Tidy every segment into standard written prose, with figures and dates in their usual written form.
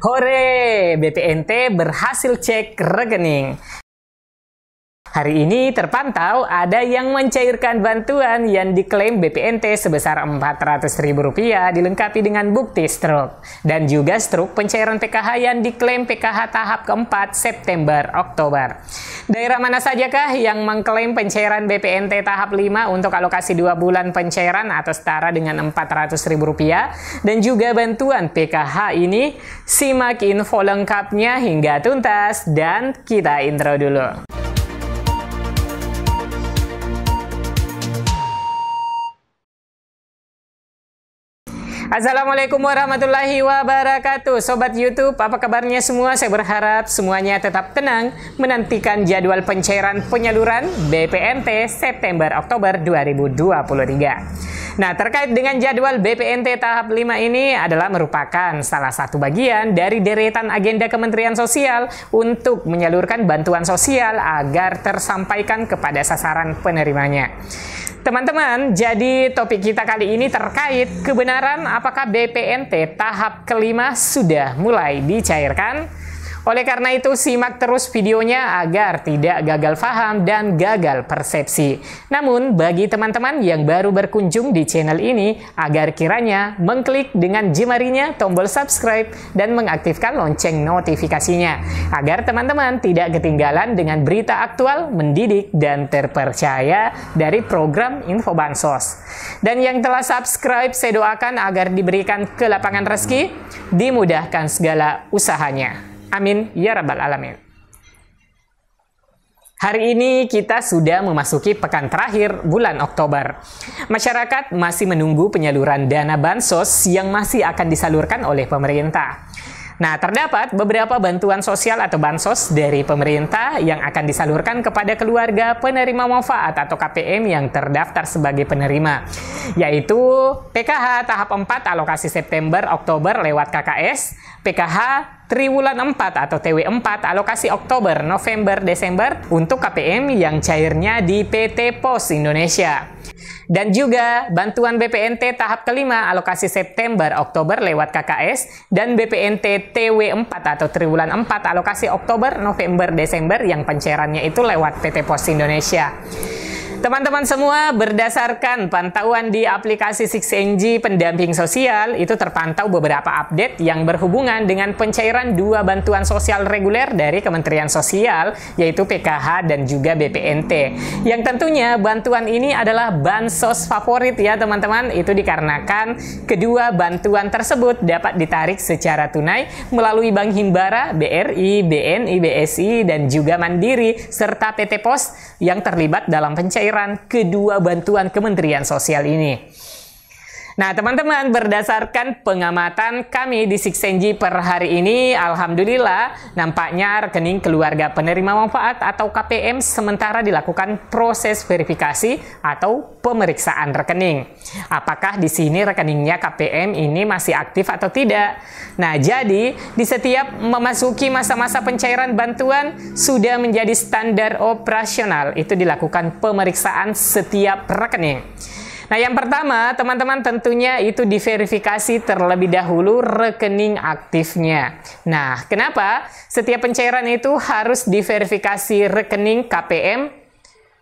Hore, BPNT berhasil cek rekening. Hari ini terpantau ada yang mencairkan bantuan yang diklaim BPNT sebesar Rp400.000 dilengkapi dengan bukti struk. Dan juga struk pencairan PKH yang diklaim PKH tahap keempat September-Oktober. Daerah mana sajakah yang mengklaim pencairan BPNT tahap 5 untuk alokasi 2 bulan pencairan atau setara dengan Rp400.000 dan juga bantuan PKH ini? Simak info lengkapnya hingga tuntas dan kita intro dulu. Assalamualaikum warahmatullahi wabarakatuh. Sobat YouTube, apa kabarnya semua? Saya berharap semuanya tetap tenang menantikan jadwal pencairan penyaluran BPNT September-Oktober 2023. Nah, terkait dengan jadwal BPNT tahap 5 ini adalah merupakan salah satu bagian dari deretan agenda Kementerian Sosial untuk menyalurkan bantuan sosial agar tersampaikan kepada sasaran penerimanya. Teman-teman, jadi topik kita kali ini terkait kebenaran apakah BPNT tahap kelima sudah mulai dicairkan? Oleh karena itu, simak terus videonya agar tidak gagal paham dan gagal persepsi. Namun, bagi teman-teman yang baru berkunjung di channel ini, agar kiranya mengklik dengan jemarinya tombol subscribe dan mengaktifkan lonceng notifikasinya, agar teman-teman tidak ketinggalan dengan berita aktual, mendidik, dan terpercaya dari program Info Bansos. Dan yang telah subscribe, saya doakan agar diberikan kelapangan rezeki, dimudahkan segala usahanya. Amin ya rabbal alamin. Hari ini kita sudah memasuki pekan terakhir bulan Oktober. Masyarakat masih menunggu penyaluran dana bansos yang masih akan disalurkan oleh pemerintah. Nah, terdapat beberapa bantuan sosial atau bansos dari pemerintah yang akan disalurkan kepada keluarga penerima manfaat atau KPM yang terdaftar sebagai penerima, yaitu PKH tahap 4 alokasi September-Oktober lewat KKS, PKH Triwulan 4 atau TW4 alokasi Oktober, November, Desember untuk KPM yang cairnya di PT Pos Indonesia. Dan juga bantuan BPNT tahap kelima alokasi September, Oktober lewat KKS dan BPNT TW4 atau Triwulan 4 alokasi Oktober, November, Desember yang pencairannya itu lewat PT Pos Indonesia. Teman-teman semua, berdasarkan pantauan di aplikasi 6NG pendamping sosial, itu terpantau beberapa update yang berhubungan dengan pencairan 2 bantuan sosial reguler dari Kementerian Sosial, yaitu PKH dan juga BPNT. Yang tentunya bantuan ini adalah bansos favorit ya teman-teman, itu dikarenakan kedua bantuan tersebut dapat ditarik secara tunai melalui Bank Himbara, BRI, BNI, BSI, dan juga Mandiri, serta PT Pos yang terlibat dalam pencairan kedua bantuan Kementerian Sosial ini. Nah, teman-teman, berdasarkan pengamatan kami di 6NG per hari ini, alhamdulillah nampaknya rekening keluarga penerima manfaat atau KPM sementara dilakukan proses verifikasi atau pemeriksaan rekening. Apakah di sini rekeningnya KPM ini masih aktif atau tidak? Nah, jadi di setiap memasuki masa-masa pencairan bantuan sudah menjadi standar operasional, itu dilakukan pemeriksaan setiap rekening. Nah, yang pertama, teman-teman tentunya itu diverifikasi terlebih dahulu rekening aktifnya. Nah, kenapa setiap pencairan itu harus diverifikasi rekening KPM?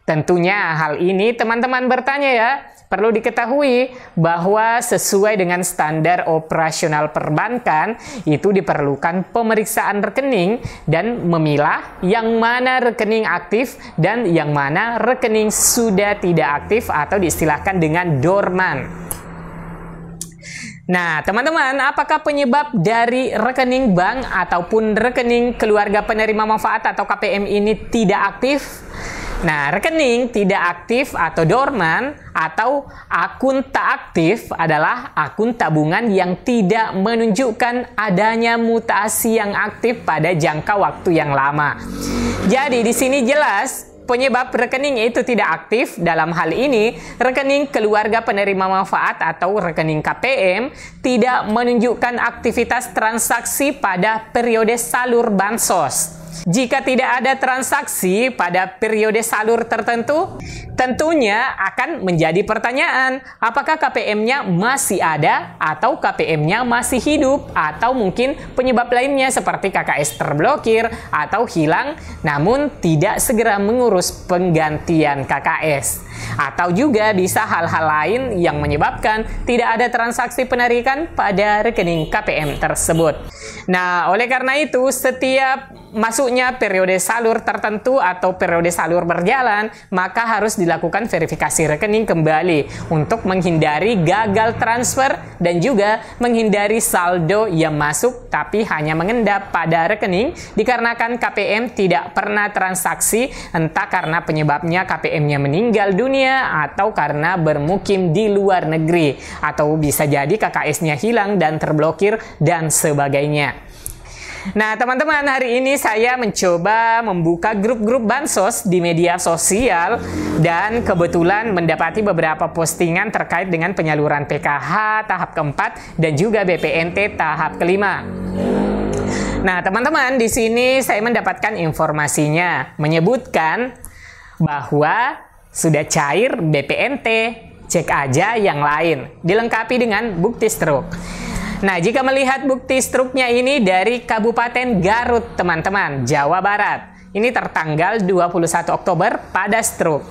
Tentunya hal ini teman-teman bertanya ya. Perlu diketahui bahwa sesuai dengan standar operasional perbankan itu diperlukan pemeriksaan rekening dan memilah yang mana rekening aktif dan yang mana rekening sudah tidak aktif atau diistilahkan dengan dorman. Nah, teman-teman, apakah penyebab dari rekening bank ataupun rekening keluarga penerima manfaat atau KPM ini tidak aktif? Nah, rekening tidak aktif atau dorman atau akun tak aktif adalah akun tabungan yang tidak menunjukkan adanya mutasi yang aktif pada jangka waktu yang lama. Jadi di sini jelas penyebab rekening itu tidak aktif. Dalam hal ini, rekening keluarga penerima manfaat atau rekening KPM tidak menunjukkan aktivitas transaksi pada periode salur bansos. Jika tidak ada transaksi pada periode salur tertentu, tentunya akan menjadi pertanyaan, apakah KPM-nya masih ada atau KPM-nya masih hidup, atau mungkin penyebab lainnya seperti KKS terblokir atau hilang namun tidak segera mengurus penggantian KKS. Atau juga bisa hal-hal lain yang menyebabkan tidak ada transaksi penarikan pada rekening KPM tersebut. Nah, oleh karena itu, setiap masuknya periode salur tertentu atau periode salur berjalan, maka harus dilakukan verifikasi rekening kembali untuk menghindari gagal transfer dan juga menghindari saldo yang masuk tapi hanya mengendap pada rekening dikarenakan KPM tidak pernah transaksi, entah karena penyebabnya KPM-nya meninggal dunia atau karena bermukim di luar negeri, atau bisa jadi KKS-nya hilang dan terblokir dan sebagainya. Nah, teman-teman, hari ini saya mencoba membuka grup-grup bansos di media sosial dan kebetulan mendapati beberapa postingan terkait dengan penyaluran PKH tahap keempat dan juga BPNT tahap kelima. Nah, teman-teman, di sini saya mendapatkan informasinya menyebutkan bahwa sudah cair BPNT, cek aja yang lain, dilengkapi dengan bukti struk. Nah, jika melihat bukti struknya ini dari Kabupaten Garut, teman-teman, Jawa Barat. Ini tertanggal 21 Oktober pada struk.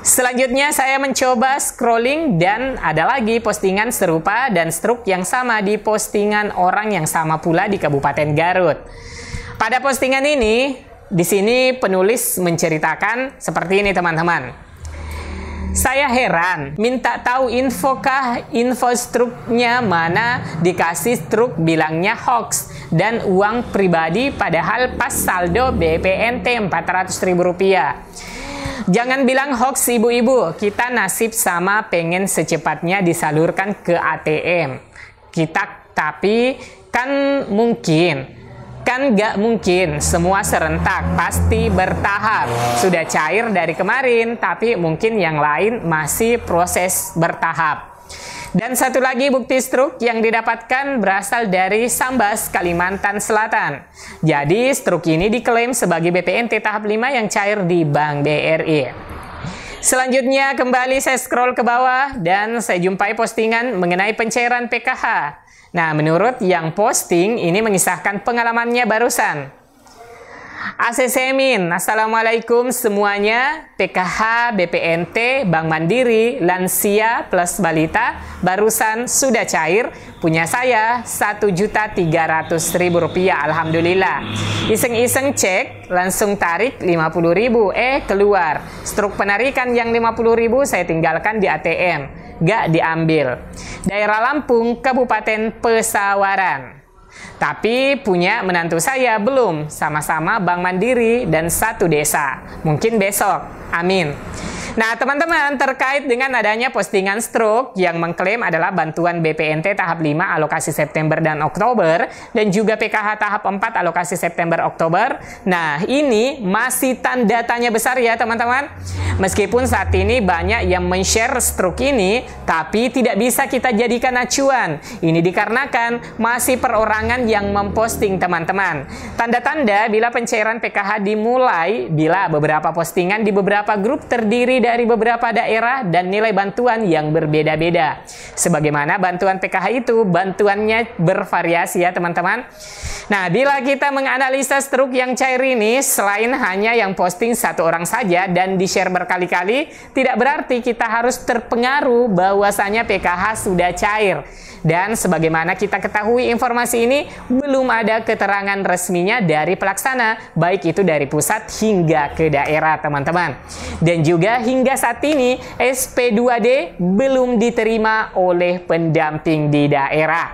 Selanjutnya saya mencoba scrolling dan ada lagi postingan serupa dan struk yang sama di postingan orang yang sama pula di Kabupaten Garut. Pada postingan ini, di sini penulis menceritakan seperti ini, teman-teman. Saya heran, minta tahu infokah, info struknya mana, dikasih struk bilangnya hoax dan uang pribadi padahal pas saldo BPNT Rp400.000. Jangan bilang hoax ibu-ibu, kita nasib sama pengen secepatnya disalurkan ke ATM. Tapi kan nggak mungkin semua serentak, pasti bertahap. Sudah cair dari kemarin, tapi mungkin yang lain masih proses bertahap. Dan satu lagi bukti struk yang didapatkan berasal dari Sambas, Kalimantan Selatan. Jadi struk ini diklaim sebagai BPNT tahap 5 yang cair di Bank BRI. Selanjutnya kembali saya scroll ke bawah dan saya jumpai postingan mengenai pencairan PKH. Nah, menurut yang posting ini mengisahkan pengalamannya barusan. ACC Min, Assalamualaikum semuanya, PKH, BPNT, Bank Mandiri, Lansia plus Balita, barusan sudah cair, punya saya Rp1.300.000, Alhamdulillah. Iseng-iseng cek, langsung tarik 50.000, keluar. Struk penarikan yang 50.000 saya tinggalkan di ATM. Gak diambil. Daerah Lampung, Kabupaten Pesawaran. Tapi punya menantu saya belum, sama-sama Bank Mandiri dan satu desa. Mungkin besok. Amin. Nah, teman-teman, terkait dengan adanya postingan struk yang mengklaim adalah bantuan BPNT tahap 5 alokasi September dan Oktober dan juga PKH tahap 4 alokasi September Oktober. Nah, ini masih tanda tanya besar ya, teman-teman. Meskipun saat ini banyak yang men-share struk ini, tapi tidak bisa kita jadikan acuan. Ini dikarenakan masih perorangan yang memposting, teman-teman. Tanda-tanda bila pencairan PKH dimulai bila beberapa postingan di beberapa grup terdiri dari beberapa daerah dan nilai bantuan yang berbeda-beda. Sebagaimana bantuan PKH itu, bantuannya bervariasi ya, teman-teman. Nah, bila kita menganalisa struk yang cair ini, selain hanya yang posting satu orang saja dan di-share berkali-kali, tidak berarti kita harus terpengaruh bahwasanya PKH sudah cair. Dan sebagaimana kita ketahui informasi ini, belum ada keterangan resminya dari pelaksana, baik itu dari pusat hingga ke daerah, teman-teman. Dan juga hingga saat ini, SP2D belum diterima oleh pendamping di daerah.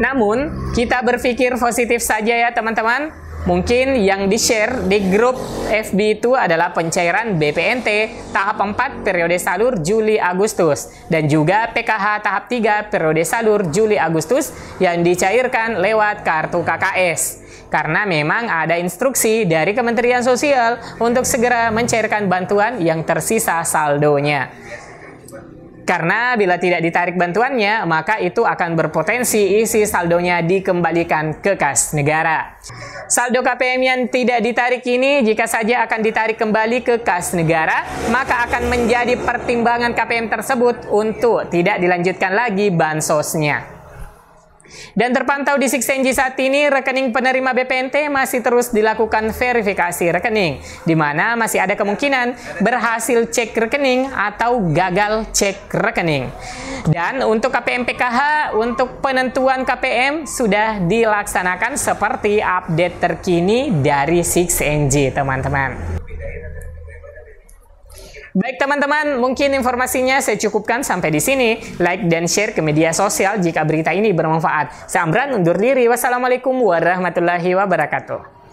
Namun, kita berpikir positif saja ya, teman-teman. Mungkin yang di-share di grup FB itu adalah pencairan BPNT tahap 4 periode salur Juli-Agustus dan juga PKH tahap 3 periode salur Juli-Agustus yang dicairkan lewat kartu KKS. Karena memang ada instruksi dari Kementerian Sosial untuk segera mencairkan bantuan yang tersisa saldonya. Karena bila tidak ditarik bantuannya, maka itu akan berpotensi isi saldonya dikembalikan ke kas negara. Saldo KPM yang tidak ditarik ini jika saja akan ditarik kembali ke kas negara, maka akan menjadi pertimbangan KPM tersebut untuk tidak dilanjutkan lagi bansosnya. Dan terpantau di 6NG saat ini, rekening penerima BPNT masih terus dilakukan verifikasi rekening, di mana masih ada kemungkinan berhasil cek rekening atau gagal cek rekening. Dan untuk KPM PKH, untuk penentuan KPM sudah dilaksanakan seperti update terkini dari 6NG, teman-teman. Baik teman-teman, mungkin informasinya saya cukupkan sampai di sini. Like dan share ke media sosial jika berita ini bermanfaat. Saya Amran undur diri. Wassalamualaikum warahmatullahi wabarakatuh.